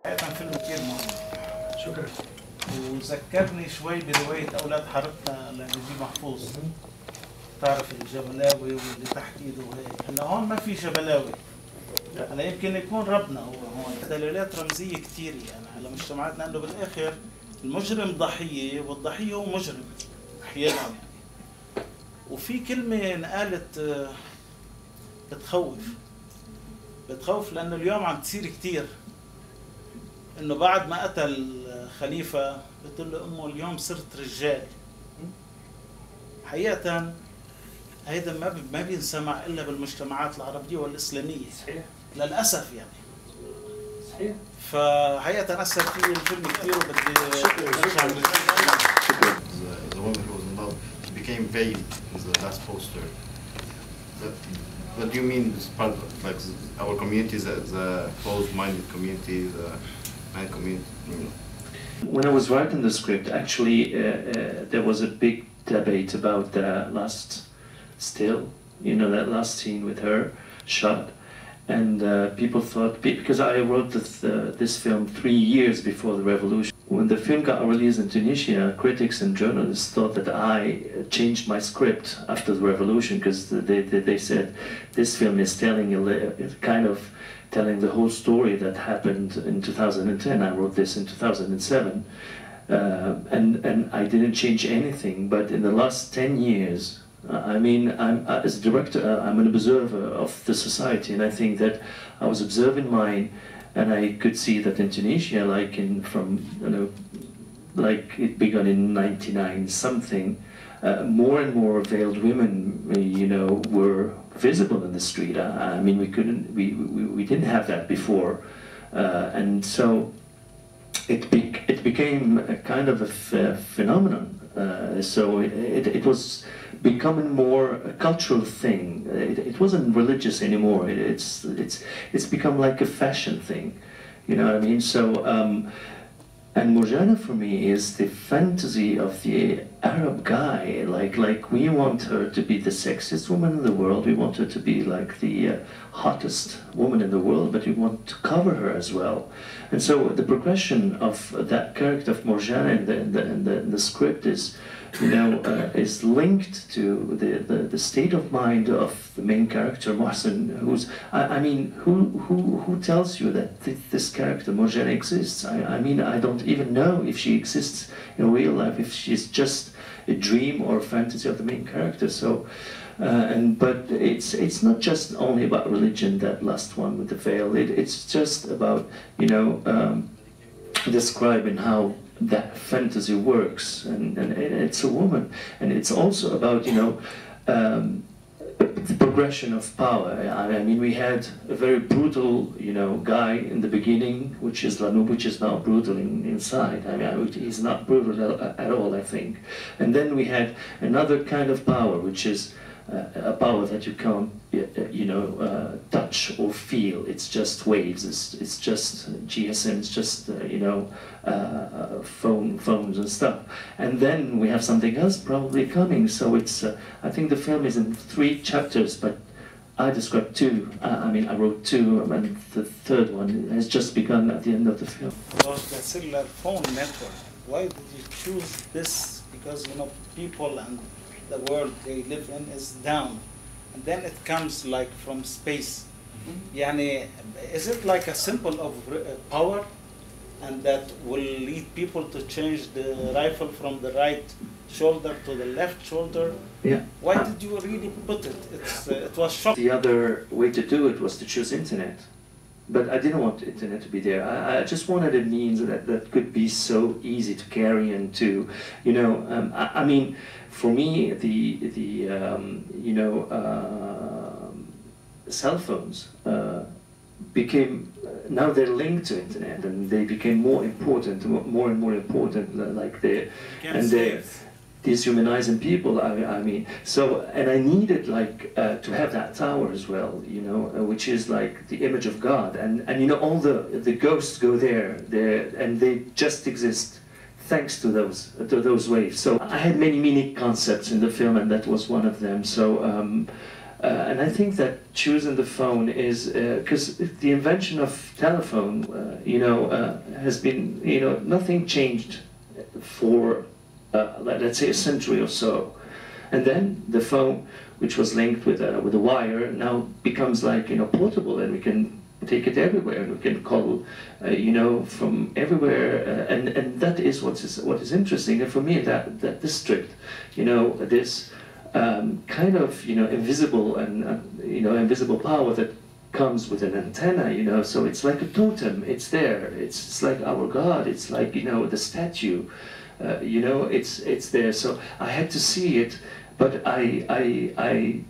حقيقة فيلم كتير مهم. شكرا. وذكرني شوي برواية أولاد حارتنا لنجيب محفوظ. تعرف الجبلاوي واللي تحت ايده وهيك، هلا هون ما في جبلاوي. هلا يمكن يكون ربنا هو هون، دلالات رمزية كتير يعني على مجتمعاتنا، انه بالاخر المجرم ضحية والضحية هو مجرم احيانا يعني. وفي كلمة انقالت بتخوف لأنه اليوم عم تصير كتير، إنه بعد ما قتل خليفة بتقول له أمه اليوم صرت رجال. حقيقة هيدا ما بينسمع إلا بالمجتمعات العربية والإسلامية. صحيح. للأسف يعني. صحيح. فحقيقة أثر فيه الفيلم كتير وبدي شكرا. The woman who was in love became veiled in the last poster. What do you mean this part of, like our community, the closed-minded community, the man community? When I was writing the script, actually there was a big debate about the last still, you know, that last scene with her shot. And people thought, because I wrote this film 3 years before the revolution. When the film got released in Tunisia, critics and journalists thought that I changed my script after the revolution, because they said this film is telling telling the whole story that happened in 2010. I wrote this in 2007, and I didn't change anything. But in the last 10 years, I mean, as a director, I'm an observer of the society, and I think that I was observing mine, and I could see that in Tunisia, like it began in 99 something, more and more veiled women, you know, were visible in the street. I mean, we didn't have that before, and so it became a kind of a phenomenon. So it was becoming more a cultural thing. It wasn't religious anymore. It's become like a fashion thing, you know what I mean? So and Morjana for me is the fantasy of the Arab guy. Like we want her to be the sexiest woman in the world. We want her to be like the hottest woman in the world, but we want to cover her as well. And so the progression of that character of Morjana in the script is, you know, is linked to the state of mind of the main character Mohsen, who's I mean, who tells you that this character Morjana exists? I mean, I don't even know if she exists in real life, if she's just a dream or a fantasy of the main character. So but it's not just only about religion, that last one with the veil. It's just about, you know, describing how that fantasy works, and it's a woman, and it's also about, you know, the progression of power. I mean, we had a very brutal, you know, guy in the beginning, which is Lanoub, which is now brutal inside. I mean, he's not brutal at all, I think. And then we had another kind of power, which is a power that you can't, you know, touch or feel. It's just waves. It's just GSM. It's just you know, phones and stuff. And then we have something else probably coming. So it's I think the film is in 3 chapters, but I described 2. I mean, I wrote 2, and the third one has just begun at the end of the film. About the cellular phone network. Why did you choose this? Because, you know, people and the world they live in is down, and then it comes like from space. Yani, is it like a symbol of power, and that will lead people to change the rifle from the right shoulder to the left shoulder? Yeah. Why did you really put it? It was shocking. The other way to do it was to choose internet. But I didn't want the internet to be there. I just wanted a means that could be so easy to carry and to, you know, I mean, for me, you know, cell phones became, now they're linked to internet, and they became more important, more and more important, like they're dehumanizing people. I mean, so, and I needed like to have that tower as well, you know, which is like the image of God, and you know, all the ghosts go there, and they just exist thanks to those waves. So I had many concepts in the film, and that was one of them. So And I think that choosing the phone is, because the invention of telephone, has been, nothing changed for, let's say, a century or so. And then the phone, which was linked with a wire, now becomes like, portable, and we can take it everywhere, and we can call, from everywhere, and that is what is interesting. And for me, that district, this kind of, invisible and invisible power that comes with an antenna, so it's like a totem. It's there. It's like our God. It's like the statue. It's there. So I had to see it, but I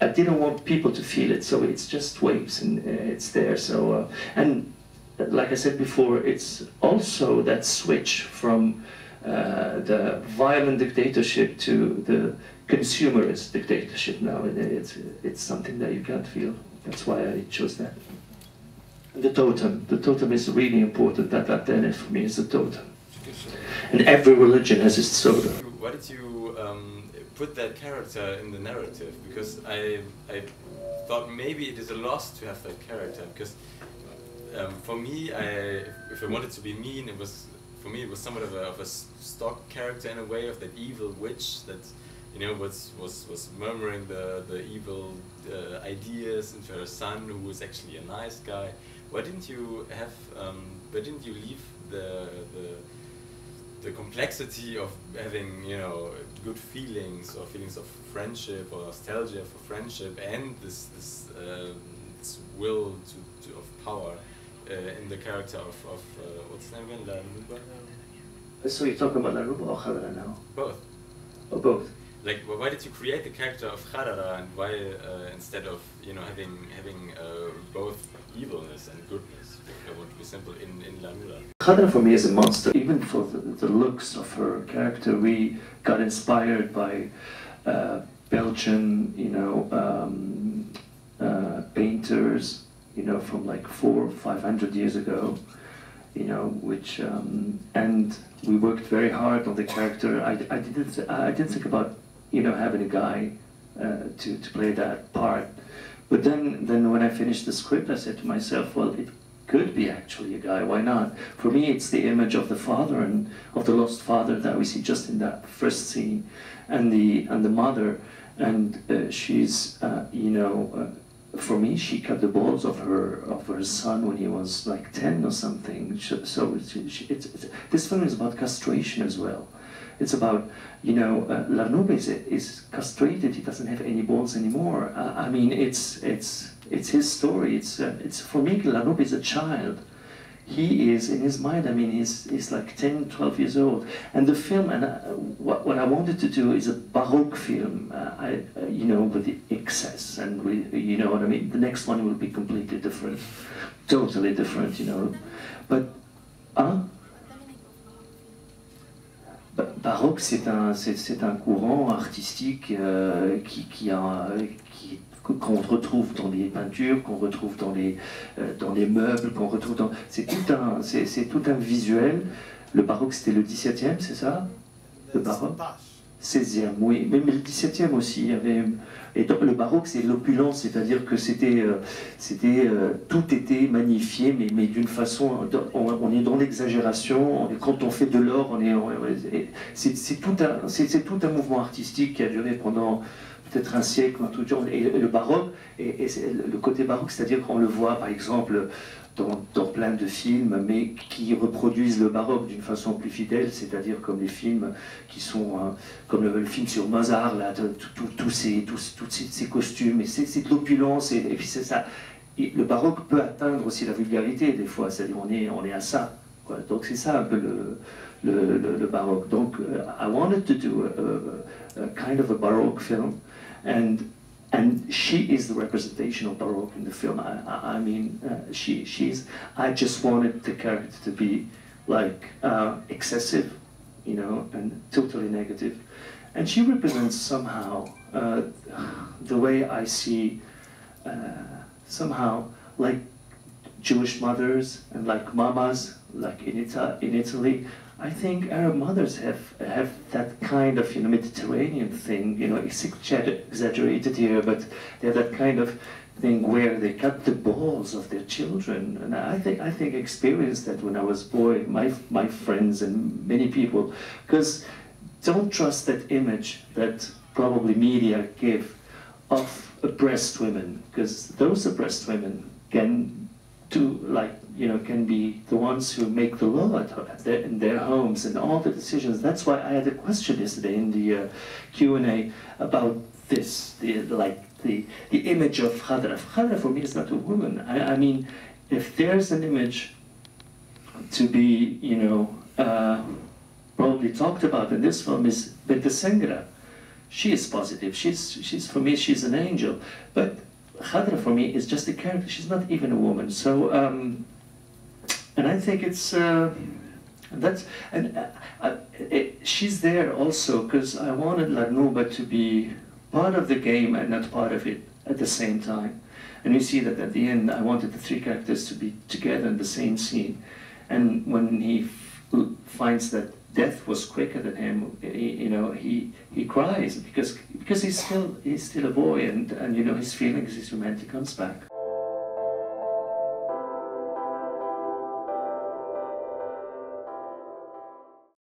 didn't want people to feel it. So it's just waves, and it's there. So and like I said before, it's also that switch from the violent dictatorship to the consumerist dictatorship now. It's something that you can't feel. That's why I chose that. The totem is really important. That then for me is the totem. And every religion has its totem. Why did you put that character in the narrative? Because I thought maybe it is a loss to have that character. Because for me, if I wanted to be mean, for me it was somewhat of a stock character in a way, of that evil witch that was murmuring the evil ideas into her son, who was actually a nice guy. Why didn't you have? Why didn't you leave the complexity of having good feelings, or feelings of friendship, or nostalgia for friendship, and this will of power in the character of what's his name again? La Nuba? So you're talking about La Nuba or Khadra now? Both. Or both? Like, why did you create the character of Khadra, and why instead of having both evilness and goodness, if I want to be simple, in La Nuba? Khadra for me is a monster. Even for the looks of her character, we got inspired by Belgian, painters, from like 400 or 500 years ago, which and we worked very hard on the character. I didn't think about having a guy to play that part, but then when I finished the script, I said to myself, well, it could be actually a guy. Why not? For me, it's the image of the father and of the lost father that we see just in that first scene, and the mother, and she's for me, she cut the balls of her son when he was like 10 or something. So this film is about castration as well. It's about, La Nuba is castrated. He doesn't have any balls anymore. I mean, it's his story. It's for me, La Nuba is a child. He is, in his mind, I mean, he's like 10, 12 years old. And the film, and what I wanted to do is a Baroque film, with the excess, and you know what I mean? The next one will be completely different, totally different, But, Baroque, c'est un courant artistique qu'on retrouve dans les peintures, qu'on retrouve dans les meubles, qu'on retrouve dans... C'est tout un visuel. Le baroque, c'était le 17e, c'est ça? Le baroque 16e, oui. Mais le 17e aussi. Il y avait... Et donc, le baroque, c'est l'opulence, c'est-à-dire que tout était magnifié, mais d'une façon... On est dans l'exagération. Quand on fait de l'or, c'est tout un mouvement artistique qui a duré pendant... peut-être un siècle, un truc genre, et le baroque, et le côté baroque, c'est-à-dire qu'on le voit par exemple dans plein de films, mais qui reproduisent le baroque d'une façon plus fidèle, c'est-à-dire comme les films qui sont, comme le film sur Mozart, là, tous ces costumes, et c'est de l'opulence, et puis c'est ça. Et le baroque peut atteindre aussi la vulgarité des fois, c'est-à-dire on est à ça, quoi. Donc c'est ça un peu le baroque. Donc I wanted to do a kind of a baroque film. And she is the representation of Baroque in the film. I mean, she's. I just wanted the character to be like excessive, and totally negative, and she represents somehow the way I see somehow like Jewish mothers and like mamas, like in Italy. I think Arab mothers have that kind of, you know, Mediterranean thing, you know, it's exaggerated here, but they have that kind of thing where they cut the balls of their children. And I think experienced that when I was a boy, my friends and many people, because don't trust that image that probably media give of oppressed women, because those oppressed women can do, like, you know, can be the ones who make the law in their homes and all the decisions. That's why I had a question yesterday in the Q&A about this, the image of Khadra. Khadra for me is not a woman. I mean, if there's an image to be, you know, probably talked about in this film is Bint Sengra. She is positive. She's for me, she's an angel. But Khadra for me is just a character. She's not even a woman. So, and I think it's she's there also because I wanted Larnouba to be part of the game and not part of it at the same time. And we see that at the end, I wanted the three characters to be together in the same scene. And when he finds that death was quicker than him, he cries because he's still a boy, and you know his feelings, his humanity comes back.